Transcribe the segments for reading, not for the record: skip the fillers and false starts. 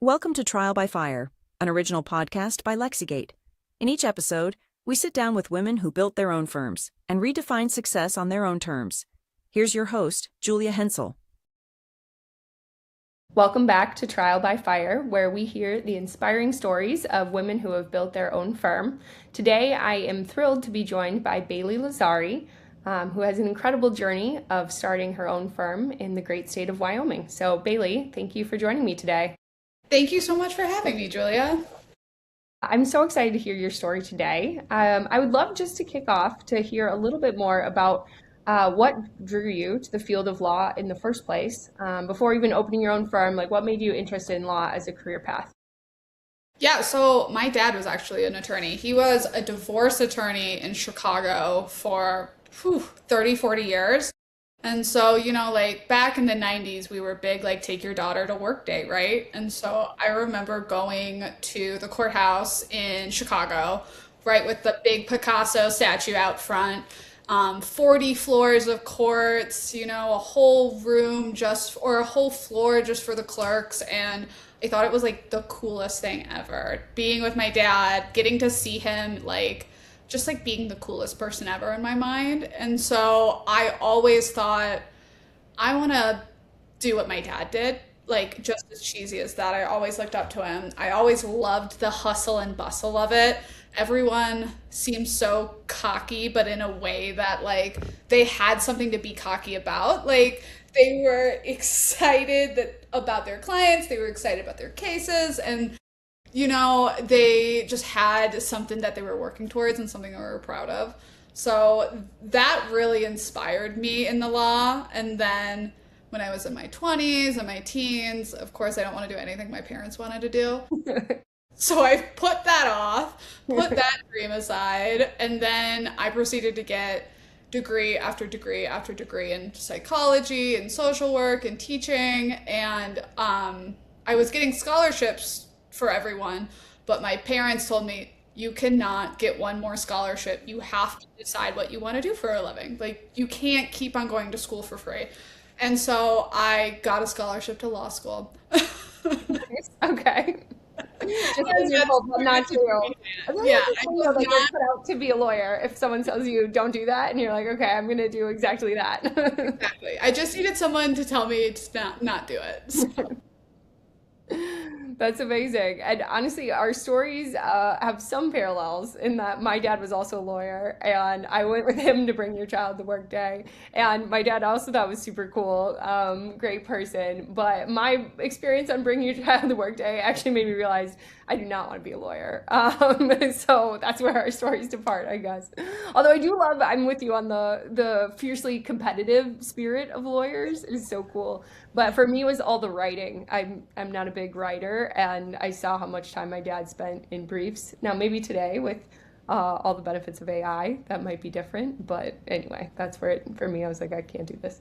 Welcome to Trial by Fire, an original podcast by Lexigate. In each episode, we sit down with women who built their own firms and redefined success on their own terms. Here's your host, Julia Hensel. Welcome back to Trial by Fire, where we hear the inspiring stories of women who have built their own firm. Today, I am thrilled to be joined by Bailey Lazzari, who has an incredible journey of starting her own firm in the great state of Wyoming. So, Bailey, thank you for joining me today. Thank you so much for having me, Julia. I'm so excited to hear your story today. I would love just to kick off to hear a little bit more about what drew you to the field of law in the first place. Before even opening your own firm, what made you interested in law as a career path? Yeah, so my dad was actually an attorney. He was a divorce attorney in Chicago for 30, 40 years. And so, back in the 90s, we were big, take your daughter to work day, right? And so I remember going to the courthouse in Chicago, right, with the big Picasso statue out front, 40 floors of courts, a whole room or a whole floor just for the clerks. And I thought it was the coolest thing ever. Being with my dad, getting to see him, just being the coolest person ever in my mind. And so I always thought, I want to do what my dad did, just as cheesy as that. I always looked up to him. I always loved the hustle and bustle of it. Everyone seemed so cocky, but in a way that they had something to be cocky about. They were excited about their clients, they were excited about their cases, and they just had something that they were working towards and something they were proud of. So that really inspired me in the law. And then when I was in my 20s and my teens, of course, I don't want to do anything my parents wanted to do. So I put that off, put that dream aside, and then I proceeded to get degree after degree after degree in psychology and social work and teaching. And I was getting scholarships for everyone, but my parents told me, you cannot get one more scholarship. You have to decide what you want to do for a living. You can't keep on going to school for free. And so I got a scholarship to law school. Okay. Just because you're told not to. Yeah, you're put out to be a lawyer if someone tells you don't do that, and you're like, okay, I'm going to do exactly that. Exactly. I just needed someone to tell me to not do it. So. That's amazing. And honestly, our stories have some parallels in that my dad was also a lawyer, and I went with him to Bring Your Child to Work Day. And my dad also thought it was super cool, great person. But my experience on Bring Your Child to Work Day actually made me realize I do not want to be a lawyer. So that's where our stories depart, I guess. Although I do love, I'm with you on the fiercely competitive spirit of lawyers. It is so cool. But for me, it was all the writing. I'm not a big writer, and I saw how much time my dad spent in briefs. Now, maybe today with all the benefits of AI, that might be different. But anyway, that's where for me, I was like, I can't do this.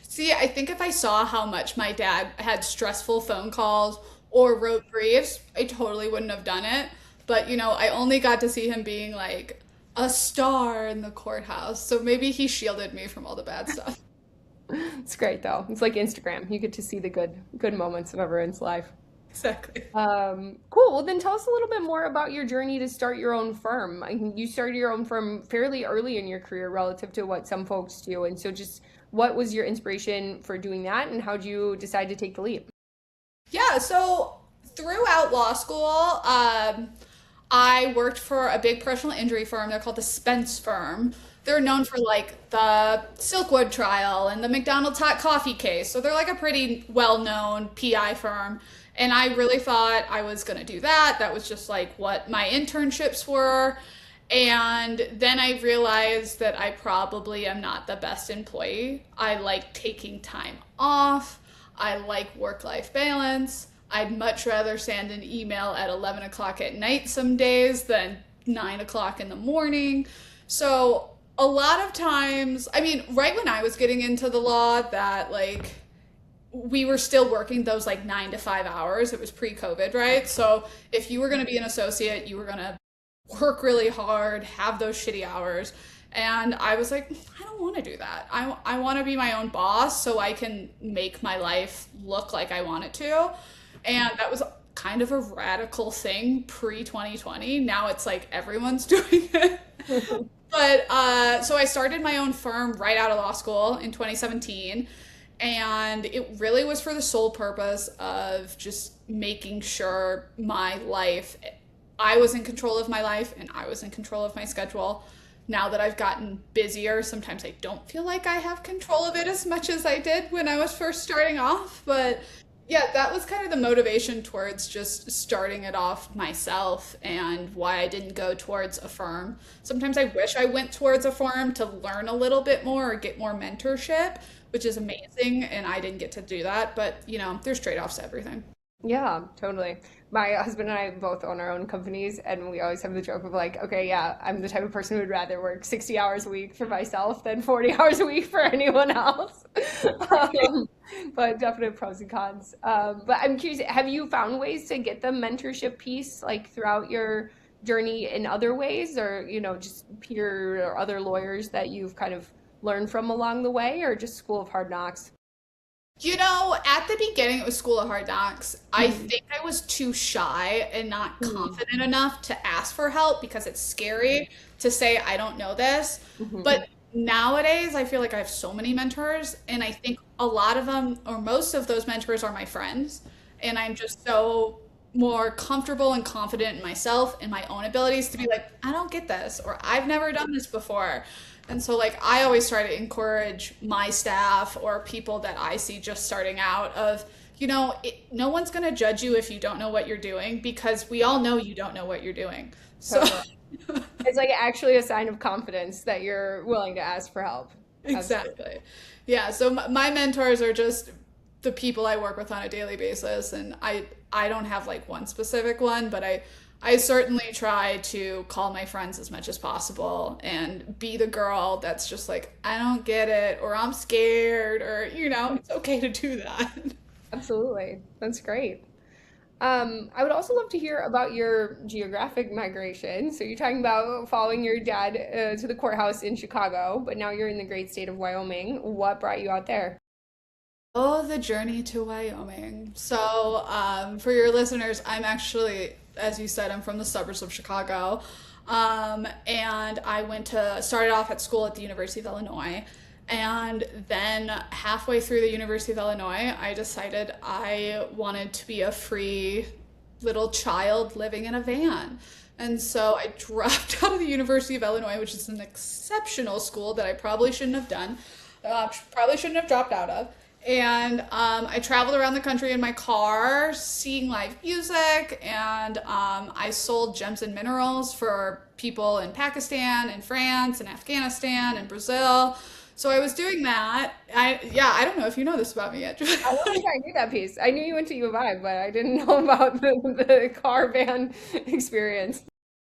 See, I think if I saw how much my dad had stressful phone calls or wrote briefs, I totally wouldn't have done it. But, I only got to see him being a star in the courthouse. So maybe he shielded me from all the bad stuff. It's great though. It's like Instagram. You get to see the good moments of everyone's life. Exactly. Cool. Well, then tell us a little bit more about your journey to start your own firm. You started your own firm fairly early in your career relative to what some folks do. And so just what was your inspiration for doing that, and how did you decide to take the leap? Yeah, so throughout law school, I worked for a big personal injury firm. They're called the Spence firm. They're known for the Silkwood trial and the McDonald's hot coffee case. So they're a pretty well-known PI firm. And I really thought I was going to do that. That was just what my internships were. And then I realized that I probably am not the best employee. I like taking time off. I like work-life balance. I'd much rather send an email at 11 o'clock at night some days than 9 o'clock in the morning. So a lot of times, right when I was getting into the law, that we were still working those 9 to 5 hours. It was pre-COVID, right? So if you were going to be an associate, you were going to work really hard, have those shitty hours. And I was like, I don't want to do that. I want to be my own boss so I can make my life look like I want it to. And that was kind of a radical thing pre 2020. Now it's like everyone's doing it. But so I started my own firm right out of law school in 2017. And it really was for the sole purpose of just making sure my life, I was in control of my life and I was in control of my schedule. Now that I've gotten busier, sometimes I don't feel like I have control of it as much as I did when I was first starting off. But yeah, that was kind of the motivation towards just starting it off myself and why I didn't go towards a firm. Sometimes I wish I went towards a firm to learn a little bit more or get more mentorship, which is amazing, and I didn't get to do that. But, there's trade-offs to everything. Yeah, totally. My husband and I both own our own companies, and we always have the joke of like, okay, yeah, I'm the type of person who would rather work 60 hours a week for myself than 40 hours a week for anyone else. Um, but definite pros and cons. But I'm curious, have you found ways to get the mentorship piece like throughout your journey in other ways, or, just peer or other lawyers that you've kind of learned from along the way, or just School of Hard Knocks? At the beginning, it was School of Hard Knocks. I Mm, think I was too shy and not mm, confident enough to ask for help because it's scary to say, I don't know this. mhm. But nowadays, I feel like I have so many mentors, and I think a lot of them, or most of those mentors, are my friends. And I'm just so more comfortable and confident in myself and my own abilities to be like, I don't get this, or I've never done this before. And so, like, I always try to encourage my staff or people that I see just starting out of, no one's going to judge you if you don't know what you're doing because we all know you don't know what you're doing. So, Totally. It's like actually a sign of confidence that you're willing to ask for help. Absolutely. exactly. Yeah. So, my mentors are just the people I work with on a daily basis. And I don't have like one specific one, but I certainly try to call my friends as much as possible and be the girl that's just like, I don't get it, or I'm scared, or, it's okay to do that. Absolutely. That's great. I would also love to hear about your geographic migration. So you're talking about following your dad to the courthouse in Chicago, but now you're in the great state of Wyoming. What brought you out there? Oh, the journey to Wyoming. So, for your listeners, I'm actually, as you said, I'm from the suburbs of Chicago. And I started off at school at the University of Illinois. And then halfway through the University of Illinois, I decided I wanted to be a free little child living in a van. And so I dropped out of the University of Illinois, which is an exceptional school that I probably shouldn't have done, probably shouldn't have dropped out of. And I traveled around the country in my car, seeing live music, and I sold gems and minerals for people in Pakistan and France and Afghanistan and Brazil. So I was doing that. Yeah, I don't know if you know this about me yet. I don't think I knew that piece. I knew you went to U of I, but I didn't know about the car van experience.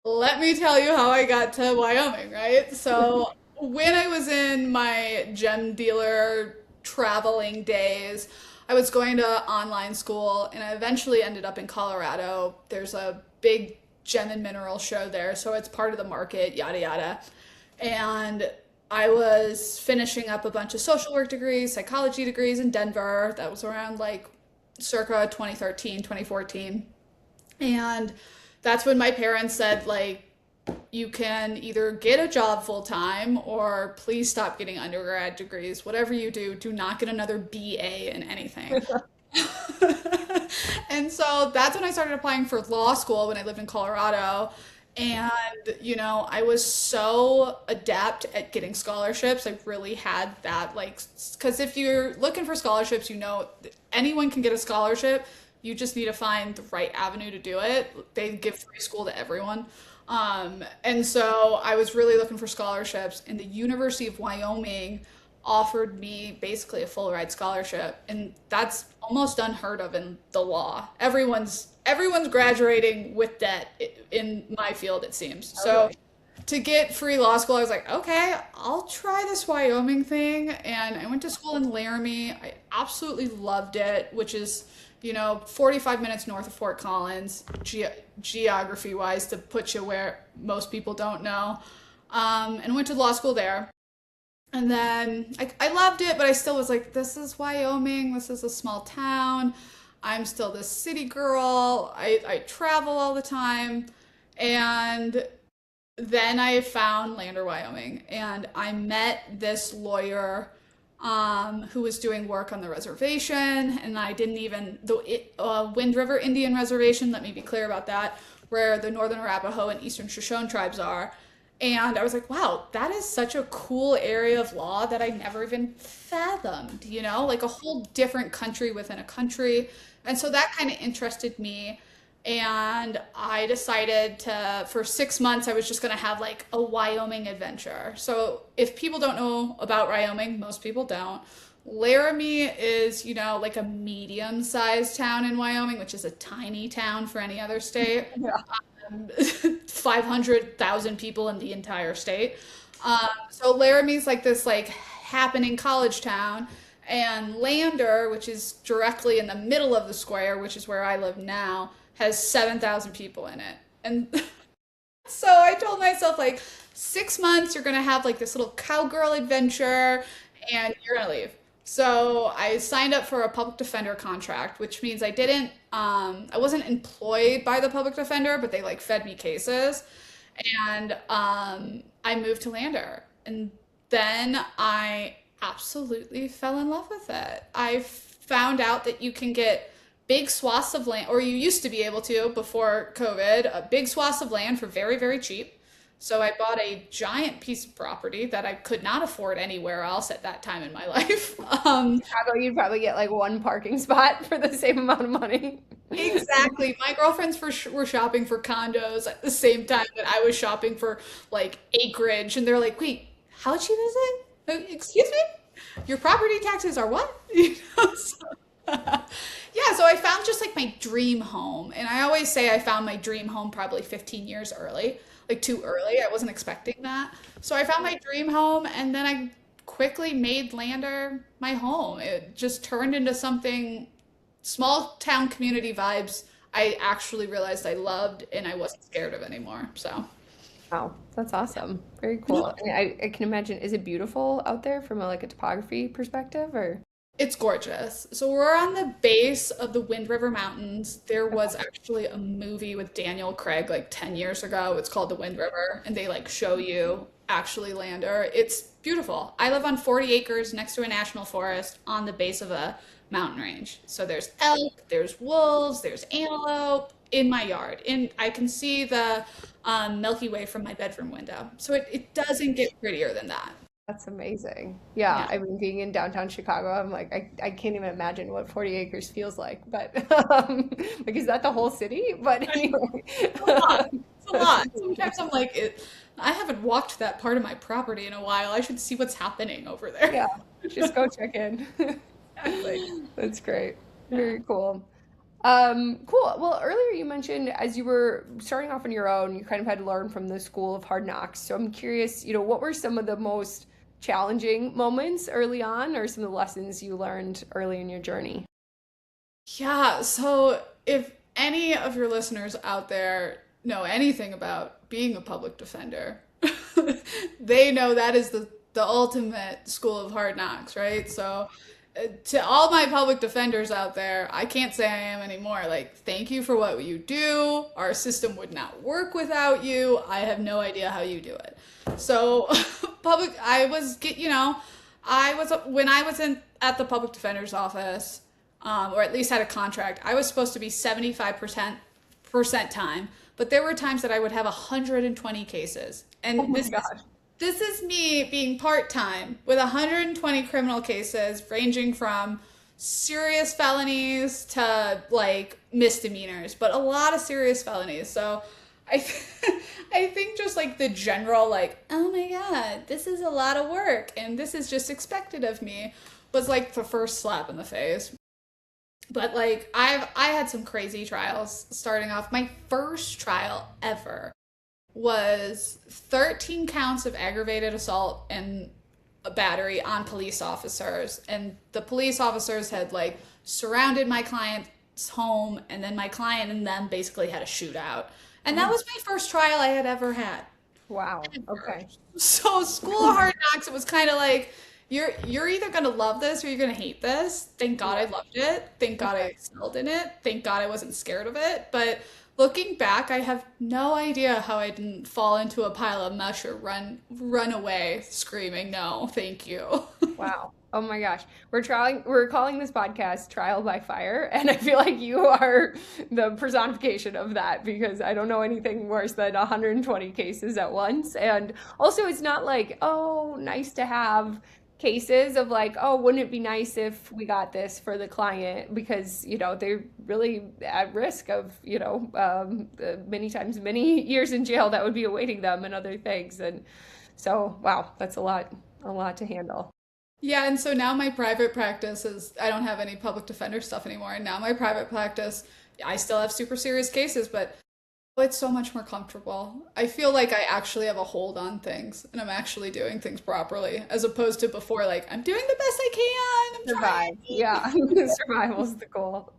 Let me tell you how I got to Wyoming, right? So when I was in my gem dealer traveling days, I was going to online school and I eventually ended up in Colorado. There's a big gem and mineral show there, so it's part of the market, yada yada. And I was finishing up a bunch of social work degrees, psychology degrees in Denver. That was around like circa 2013, 2014. And that's when my parents said, like, you can either get a job full time or please stop getting undergrad degrees. Whatever you do, do not get another BA in anything. And so that's when I started applying for law school when I lived in Colorado. And, I was so adept at getting scholarships. I really had that, like, because if you're looking for scholarships, anyone can get a scholarship. You just need to find the right avenue to do it. They give free school to everyone. And so I was really looking for scholarships, and the University of Wyoming offered me basically a full ride scholarship, and that's almost unheard of in the law. Everyone's graduating with debt in my field, it seems. So Totally. to get free law school, I was like, okay, I'll try this Wyoming thing. And I went to school in Laramie. I absolutely loved it, which is, 45 minutes north of Fort Collins, geography wise, to put you where most people don't know. And went to law school there. And then I loved it, but I still was like, this is Wyoming. This is a small town. I'm still this city girl. I travel all the time. And then I found Lander, Wyoming, and I met this lawyer who was doing work on the reservation, and I didn't even the Wind River Indian Reservation. Let me be clear about that, where the Northern Arapaho and Eastern Shoshone tribes are. And I was like, wow, that is such a cool area of law that I never even fathomed, like a whole different country within a country. And so that kind of interested me. And I decided for 6 months, I was just going to have like a Wyoming adventure. So if people don't know about Wyoming, most people don't. Laramie is, like a medium-sized town in Wyoming, which is a tiny town for any other state. Yeah. 500,000 people in the entire state. So Laramie's like this like happening college town, and Lander, which is directly in the middle of the square, which is where I live now, has 7,000 people in it. And so I told myself like 6 months, you're gonna have like this little cowgirl adventure, and you're gonna leave. So I signed up for a public defender contract, which means I wasn't employed by the public defender, but they like fed me cases. And I moved to Lander. And then I absolutely fell in love with it. I found out that you can get big swaths of land, or you used to be able to before COVID, big swaths of land for very, very cheap. So I bought a giant piece of property that I could not afford anywhere else at that time in my life. Chicago, you'd probably get like one parking spot for the same amount of money. Exactly. My girlfriends were shopping for condos at the same time that I was shopping for like acreage, and they're like, "Wait, how much is it? Excuse me? Your property taxes are what?" Yeah, so I found just like my dream home. And I always say I found my dream home probably 15 years early, like too early. I wasn't expecting that. So I found my dream home, and then I quickly made Lander my home. It just turned into something small town community vibes I actually realized I loved and I wasn't scared of anymore. So, Wow, that's awesome. Very cool. And I can imagine, is it beautiful out there from like a topography perspective or? it's gorgeous. So we're on the base of the Wind River Mountains. There was actually a movie with Daniel Craig like 10 years ago. It's called The Wind River, and they like show you actually Lander. It's beautiful. I live on 40 acres next to a national forest on the base of a mountain range. So there's elk, there's wolves, there's antelope in my yard. And I can see the Milky Way from my bedroom window. So it doesn't get prettier than that. That's amazing. Yeah, Yeah. I mean, being in downtown Chicago, I'm like, I can't even imagine what 40 acres feels like. But like, is that the whole city? But anyway, It's a lot. It's a lot. Sometimes I'm like, I haven't walked that part of my property in a while. I should see what's happening over there. yeah, just go check in. Exactly. That's great. Yeah. Very cool. Cool. Well, earlier you mentioned as you were starting off on your own, you kind of had to learn from the school of hard knocks. So I'm curious, what were some of the most challenging moments early on, or some of the lessons you learned early in your journey? Yeah, so if any of your listeners out there know anything about being a public defender, they know that is the ultimate school of hard knocks, right? So to all my public defenders out there, I can't say I am anymore. Like, thank you for what you do. Our system would not work without you. I have no idea how you do it. So, when I was at the public defender's office, or at least had a contract, I was supposed to be 75% time, but there were times that I would have 120 cases. Oh And my this is gosh. this is me being part-time with 120 criminal cases ranging from serious felonies to like misdemeanors, but a lot of serious felonies. So I I think just like the general like, oh my God, this is a lot of work and this is just expected of me was like the first slap in the face. But like I had some crazy trials starting off. My first trial ever was 13 counts of aggravated assault and a battery on police officers. And the police officers had like surrounded my client's home, and then my client and them basically had a shootout. And that Oh, was my first trial I had ever had. wow. Okay. So school of hard knocks, it was kind of like, you're either gonna love this or you're gonna hate this. Thank God I loved it. Thank God I excelled in it. Thank God I wasn't scared of it. But looking back, I have no idea how I didn't fall into a pile of mush or run away screaming, no, thank you. Wow. Oh my gosh. We're calling this podcast Trial by Fire, and I feel like you are the personification of that because I don't know anything worse than 120 cases at once. And also it's not like, oh, nice to have cases of like, oh, wouldn't it be nice if we got this for the client because, they're really at risk of, many times, many years in jail that would be awaiting them and other things. And so, wow, that's a lot to handle. Yeah, and so now my private practice is I don't have any public defender stuff anymore. And now my private practice, I still have super serious cases, but it's so much more comfortable. I feel like I actually have a hold on things and I'm actually doing things properly as opposed to before, like, I'm doing the best I can. I'm Survive. Yeah. Survival's the goal.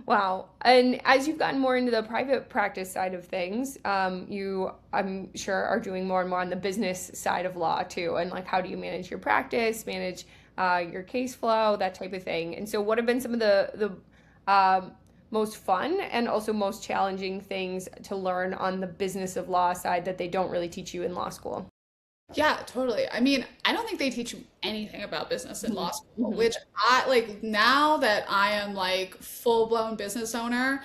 Wow. And as you've gotten more into the private practice side of things, you, I'm sure, are doing more and more on the business side of law too. And like, how do you manage your practice, manage your case flow, that type of thing. And so what have been some of the most fun and also most challenging things to learn on the business of law side that they don't really teach you in law school? Yeah, totally. I mean, I don't think they teach you anything about business in law school, Mhm. which I like now that I am like full-blown business owner,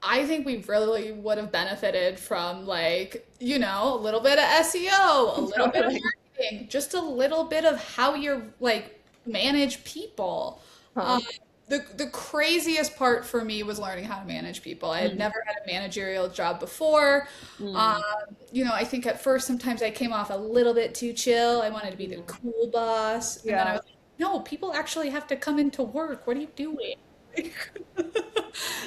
I think we really would have benefited from like, a little bit of SEO, a little bit of Totally. marketing, just a little bit of how you're like manage people. Huh. Um, the craziest part for me was learning how to manage people. I had Mm. never had a managerial job before. Um, Mm. I think at first sometimes I came off a little bit too chill. I wanted to be the Mm. cool boss. And then I Yeah. was like, no, people actually have to come into work. What are you doing?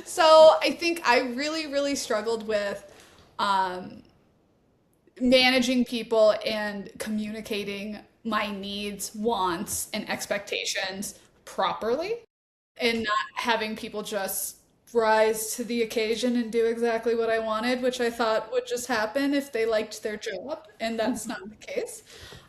So I think I really, really struggled with um, managing people and communicating my needs, wants, and expectations properly and not having people just rise to the occasion and do exactly what I wanted, which I thought would just happen if they liked their job, and that's not the case.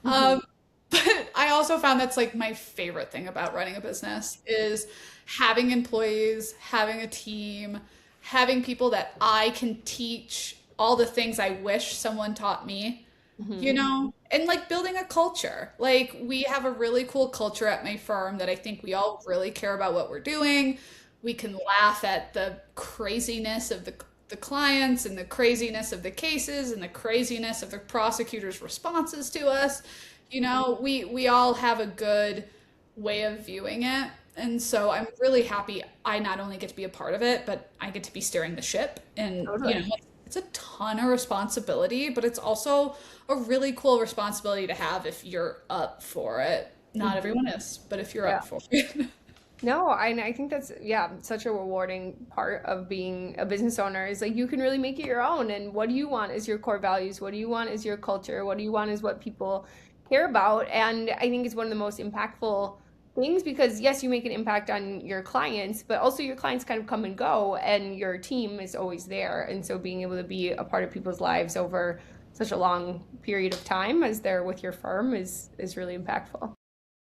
Mhm. Um, but I also found that's like my favorite thing about running a business is having employees, having a team, having people that I can teach all the things I wish someone taught me, Mhm. and like building a culture. Like we have a really cool culture at my firm that I think we all really care about what we're doing. We can laugh at the craziness of the clients and the craziness of the cases and the craziness of the prosecutor's responses to us. We all have a good way of viewing it. And so I'm really happy I not only get to be a part of it, but I get to be steering the ship. And, Totally. it's a ton of responsibility, but it's also a really cool responsibility to have if you're up for it. Not Mhm. everyone is, but if you're Yeah. up for it. No, I think that's, yeah, such a rewarding part of being a business owner is like you can really make it your own. And what do you want is your core values? What do you want is your culture? What do you want is what people care about? And I think it's one of the most impactful things because, yes, you make an impact on your clients, but also your clients kind of come and go and your team is always there. And so being able to be a part of people's lives over such a long period of time as they're with your firm is really impactful.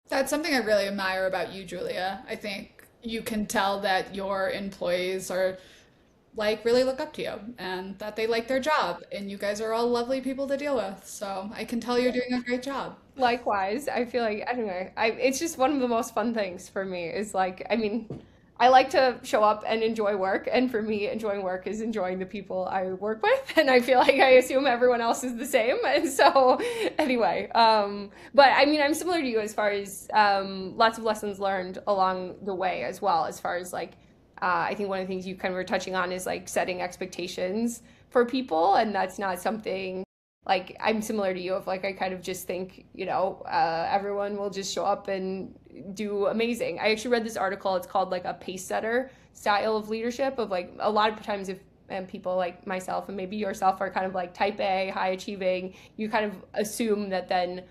That's something I really admire about you, Julia. I think you can tell that your employees are like really look up to you and that they like their job and you guys are all lovely people to deal with. So I can tell you're doing a great job. Likewise, I feel like anyway, it's just one of the most fun things for me is like, I mean, I like to show up and enjoy work, and for me, enjoying work is enjoying the people I work with, and I feel like I assume everyone else is the same, and so anyway, but I mean, I'm similar to you as far as lots of lessons learned along the way as well, as far as like, I think one of the things you kind of were touching on is like setting expectations for people, and that's not something like I'm similar to you of like I kind of just think everyone will just show up and do amazing. I actually read this article. It's called like a pace setter style of leadership of like a lot of times if and people like myself and maybe yourself are kind of like type A, high achieving, you kind of assume that then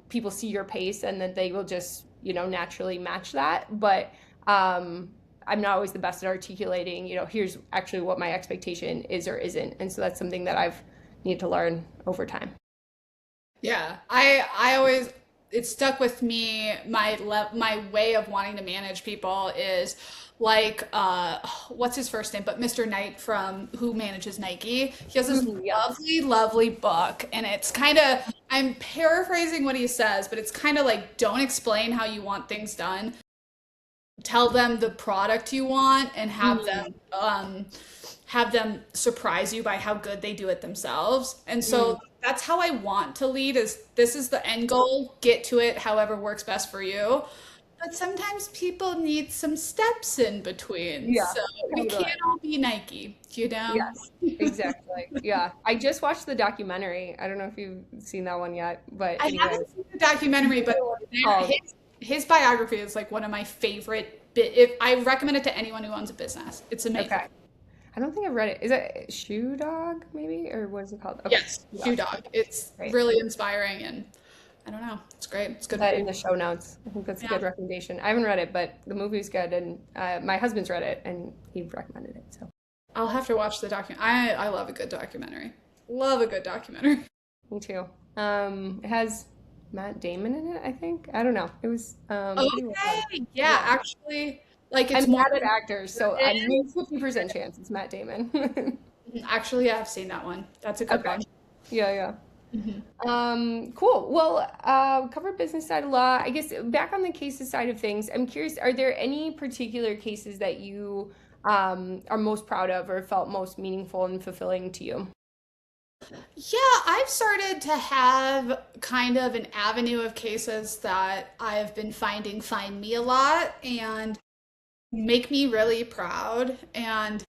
people see your pace and that they will just naturally match that. But I'm not always the best at articulating, here's actually what my expectation is or isn't. And so that's something that I've need to learn over time. Yeah, I always it stuck with me. My way of wanting to manage people is like what's his first name? But Mr. Knight from who manages Nike. He has this Yes. lovely book, and it's kind of I'm paraphrasing what he says, but it's kind of like don't explain how you want things done. Tell them the product you want and have them surprise you by how good they do it themselves. And Mm, so that's how I want to lead is this is the end goal, get to it however works best for you. But sometimes people need some steps in between. yeah, So we can't totally. all be Nike, you know? Yes, exactly. Yeah. I just watched the documentary. I don't know if you've seen that one yet, but I haven't anyways, seen the documentary, you but know what it's called. his biography is like one of my favorite bit. If I recommend it to anyone who owns a business, it's amazing. Okay. I don't think I've read it. Is it Shoe Dog, maybe? Or what is it called? Okay. Yes, Yeah. Shoe Dog. It's Great. really inspiring and I don't know. It's great. It's good That read. in the show notes. I think that's a Yeah. good recommendation. I haven't read it, but the movie's good, and my husband's read it, and he recommended it. So I'll have to watch the I love a good documentary. Love a good documentary. me too. It has Matt Damon in it, I think. I don't know. It was pretty well done. Okay. Yeah, Yeah. actually, like it's I'm more bad at than actors, so I mean 50% chance it's Matt Damon. actually, yeah, I've seen that one. That's a good Okay. one. Yeah, yeah. Mhm. Cool. Well, covered business side of law. I guess back on the cases side of things, I'm curious, are there any particular cases that you are most proud of or felt most meaningful and fulfilling to you? Yeah, I've started to have kind of an avenue of cases that I've been finding find me a lot and make me really proud and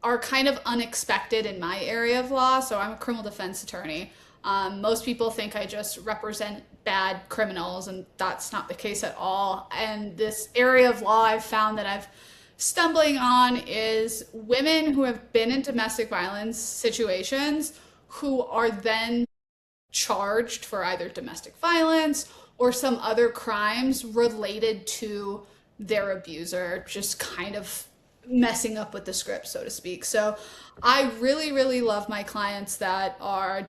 are kind of unexpected in my area of law. So I'm a criminal defense attorney. Most people think I just represent bad criminals, and that's not the case at all. And this area of law I've found that I've stumbling on is women who have been in domestic violence situations who are then charged for either domestic violence or some other crimes related to their abuser, just kind of messing up with the script, so to speak. So I really, really love my clients that are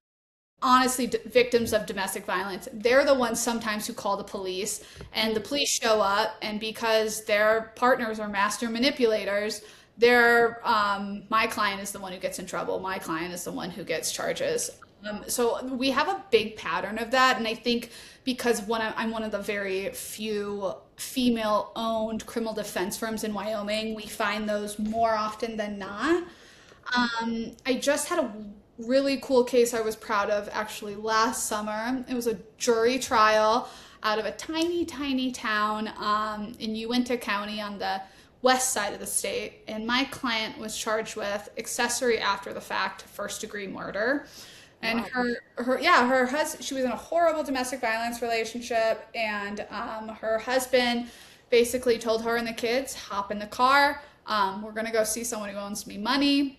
honestly victims of domestic violence. They're the ones sometimes who call the police, and the police show up, and because their partners are master manipulators, they're my client is the one who gets in trouble. My client is the one who gets charges. So we have a big pattern of that, and I think because I'm one of the very few female-owned criminal defense firms in Wyoming, we find those more often than not. I just had a really cool case I was proud of actually last summer. It was a jury trial out of a tiny town in Uinta County on the west side of the state. And my client was charged with accessory after the fact, first degree murder. And Wow. her husband, she was in a horrible domestic violence relationship, and her husband basically told her and the kids, hop in the car. We're gonna go see someone who owes me money.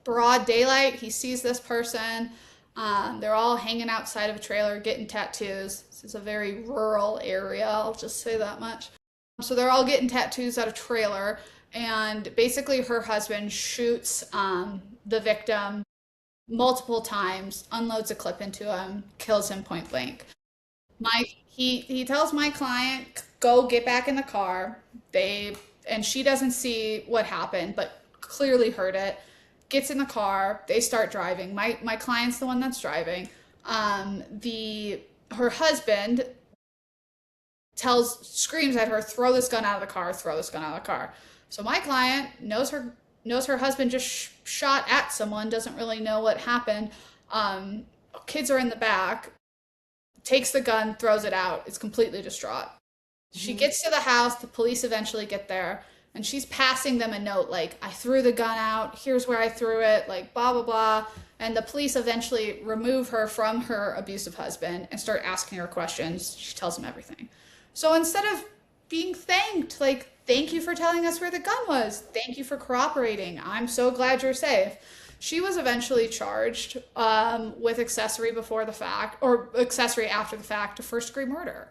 Broad daylight, he sees this person. They're all hanging outside of a trailer getting tattoos. This is a very rural area, I'll just say that much. So they're all getting tattoos at a trailer, and basically her husband shoots the victim multiple times, unloads a clip into him, kills him point blank. He tells my client, go get back in the car. And she doesn't see what happened, but clearly heard it. Gets in the car, they start driving. My client's the one that's driving. The her husband screams at her, throw this gun out of the car, throw this gun out of the car. So my client knows her husband just shot at someone, doesn't really know what happened. Kids are in the back, takes the gun, throws it out. It's completely distraught. She Mhm. gets to the house, the police eventually get there, and she's passing them a note like, I threw the gun out, here's where I threw it, like blah, blah, blah. And the police eventually remove her from her abusive husband and start asking her questions. She tells them everything. So instead of being thanked, like, thank you for telling us where the gun was, thank you for cooperating, I'm so glad you're safe. She was eventually charged with accessory before the fact, or accessory after the fact to first degree murder.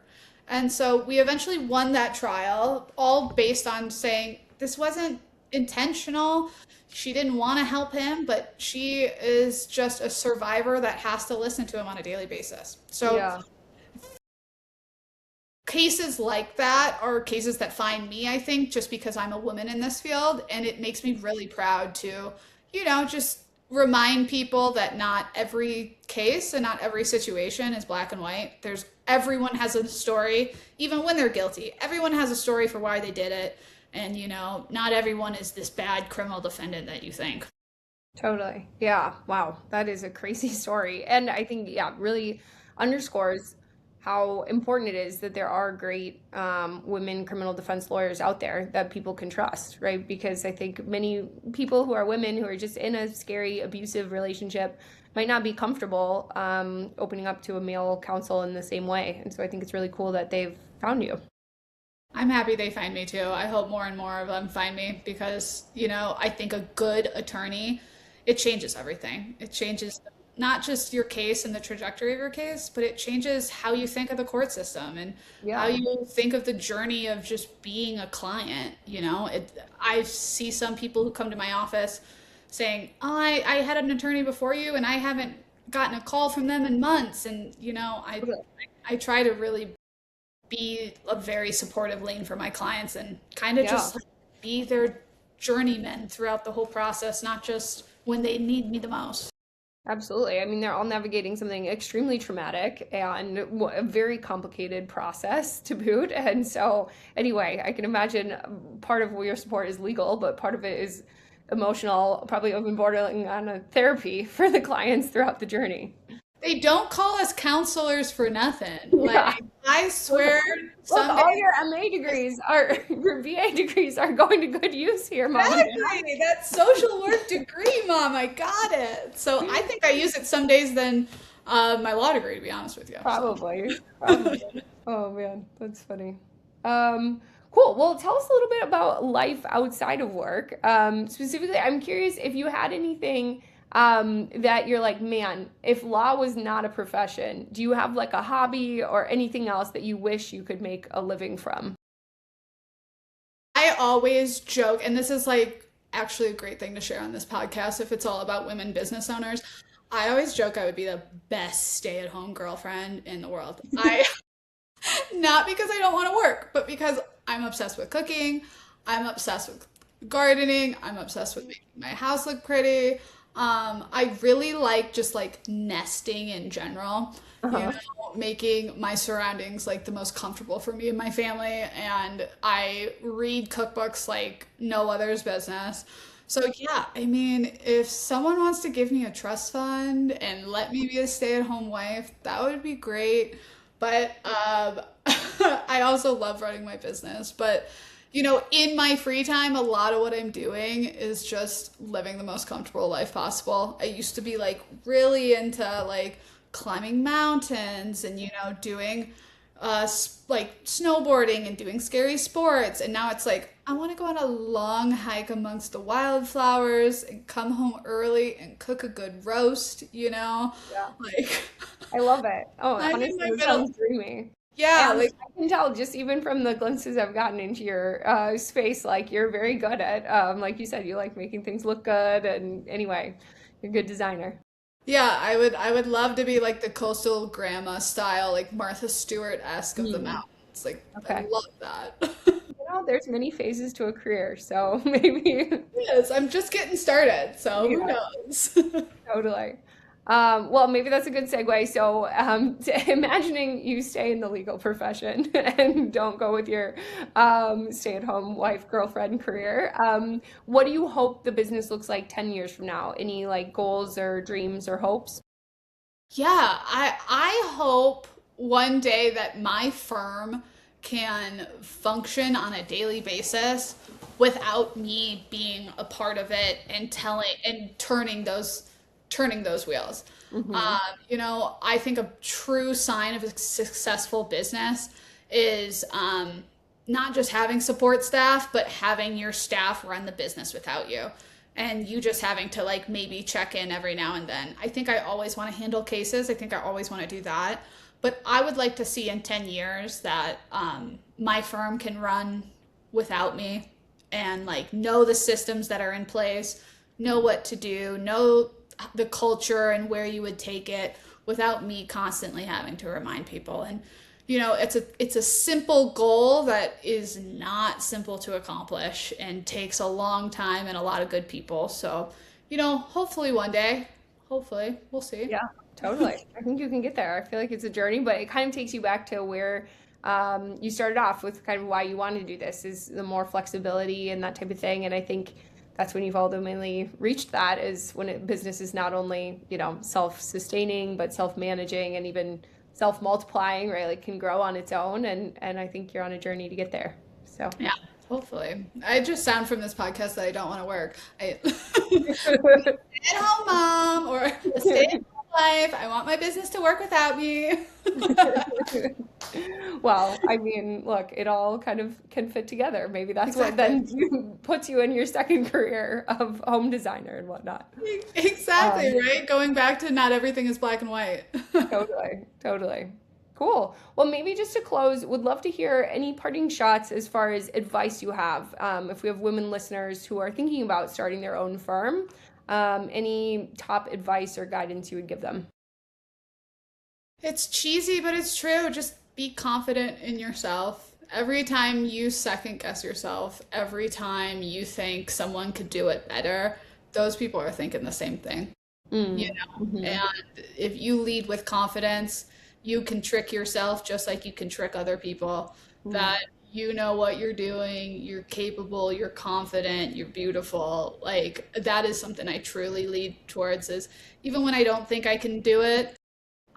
And so we eventually won that trial, all based on saying this wasn't intentional. She didn't want to help him, but she is just a survivor that has to listen to him on a daily basis. So Yeah. cases like that are cases that find me, I think, just because I'm a woman in this field. And it makes me really proud to, just remind people that not every case and not every situation is black and white. Everyone has a story, even when they're guilty. Everyone has a story for why they did it. And, not everyone is this bad criminal defendant that you think. Totally. Yeah. Wow. That is a crazy story. And I think, yeah, really underscores how important it is that there are great women criminal defense lawyers out there that people can trust, right? Because I think many people who are women who are just in a scary, abusive relationship might not be comfortable opening up to a male counsel in the same way. And so I think it's really cool that they've found you. I'm happy they find me too. I hope more and more of them find me because, I think a good attorney, it changes everything. It changes not just your case and the trajectory of your case, but it changes how you think of the court system and how Yeah. you think of the journey of just being a client. I see some people who come to my office saying, oh, I had an attorney before you and I haven't gotten a call from them in months. And, I try to really be a very supportive lane for my clients and kind of Yeah. just like, be their journeyman throughout the whole process, not just when they need me the most. Absolutely. I mean, they're all navigating something extremely traumatic and a very complicated process to boot. And so, anyway, I can imagine part of your support is legal, but part of it is emotional, probably even bordering on a therapy for the clients throughout the journey. They don't call us counselors for nothing. Yeah. Like, I swear, Look, some all days, your MA degrees are, your BA degrees are going to good use here, Mom. exactly, that social work degree, Mom, I got it. So I think I use it some days than my law degree, to be honest with you. So. Probably. Probably. Oh man, that's funny. Cool. Well, tell us a little bit about life outside of work. Specifically, I'm curious if you had anything that you're like, man, if law was not a profession, do you have like a hobby or anything else that you wish you could make a living from? I always joke, and this is like actually a great thing to share on this podcast if it's all about women business owners. I always joke I would be the best stay-at-home girlfriend in the world. Not because I don't want to work, but because I'm obsessed with cooking. I'm obsessed with gardening. I'm obsessed with making my house look pretty. I really like just like nesting in general, Uh-huh. making my surroundings like the most comfortable for me and my family. And I read cookbooks like no other's business. So yeah, I mean, if someone wants to give me a trust fund and let me be a stay-at-home wife, that would be great. But I also love running my business. But in my free time, a lot of what I'm doing is just living the most comfortable life possible. I used to be like really into like climbing mountains and doing like snowboarding and doing scary sports. And now it's like I want to go on a long hike amongst the wildflowers and come home early and cook a good roast. Yeah. Like I love it. Oh, I'm in honestly, my it middle. sounds dreamy. Yeah, And like I can tell just even from the glimpses I've gotten into your space, like you're very good at, like you said, you like making things look good. And anyway, you're a good designer. yeah, I would love to be like the coastal grandma style, like Martha Stewart-esque of the Hmm. mountains. Like I Okay. love that. There's many phases to a career, so maybe Yes, I'm just getting started, so who yeah, knows? totally. Well, maybe that's a good segue. So, imagining you stay in the legal profession and don't go with your stay-at-home wife, girlfriend career, what do you hope the business looks like 10 years from now? Any like goals or dreams or hopes? Yeah, I hope one day that my firm can function on a daily basis without me being a part of it and telling and turning those wheels. Hmm. I think a true sign of a successful business is not just having support staff, but having your staff run the business without you. And you just having to like maybe check in every now and then. I think I always want to handle cases. I think I always want to do that. But I would like to see in 10 years that my firm can run without me and like know the systems that are in place, know what to do, know the culture and where you would take it without me constantly having to remind people. And it's a simple goal that is not simple to accomplish and takes a long time and a lot of good people. So, hopefully one day, hopefully, we'll see. Yeah, totally. I think you can get there. I feel like it's a journey, but it kind of takes you back to where you started off with, kind of why you wanted to do this, is the more flexibility and that type of thing. And I think that's when you've ultimately reached that, is when business is not only, self-sustaining, but self-managing and even self-multiplying, right? Like, can grow on its own. And I think you're on a journey to get there. So Yeah, hopefully. I just sound from this podcast that I don't want to work. Stay at home mom or stay at home life. I want my business to work without me. Well, I mean, look, it all kind of can fit together. Maybe that's what then puts you in your second career of home designer and whatnot. Exactly, right? Going back to not everything is black and white. Totally. Cool. Well, maybe just to close, would love to hear any parting shots as far as advice you have. If we have women listeners who are thinking about starting their own firm, any top advice or guidance you would give them? It's cheesy, but it's true. Just be confident in yourself. Every time you second guess yourself, every time you think someone could do it better, those people are thinking the same thing. Mm-hmm. And if you lead with confidence, you can trick yourself just like you can trick other people. That you know what you're doing, you're capable, you're confident, you're beautiful. Like, that is something I truly lead towards, is even when I don't think I can do it,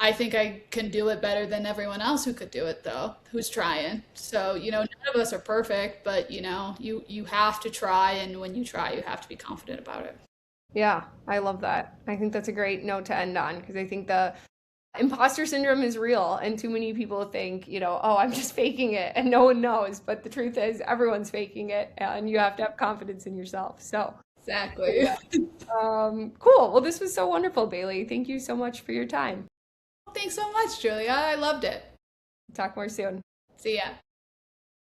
I think I can do it better than everyone else who could do it, though, who's trying. So, none of us are perfect, but, you have to try. And when you try, you have to be confident about it. Yeah, I love that. I think that's a great note to end on, because I think the imposter syndrome is real, and too many people think, oh, I'm just faking it and no one knows. But the truth is, everyone's faking it, and you have to have confidence in yourself. So Exactly. yeah. Cool. Well, this was so wonderful, Bailey. Thank you so much for your time. Thanks so much, Julia. I loved it. Talk more soon. See ya.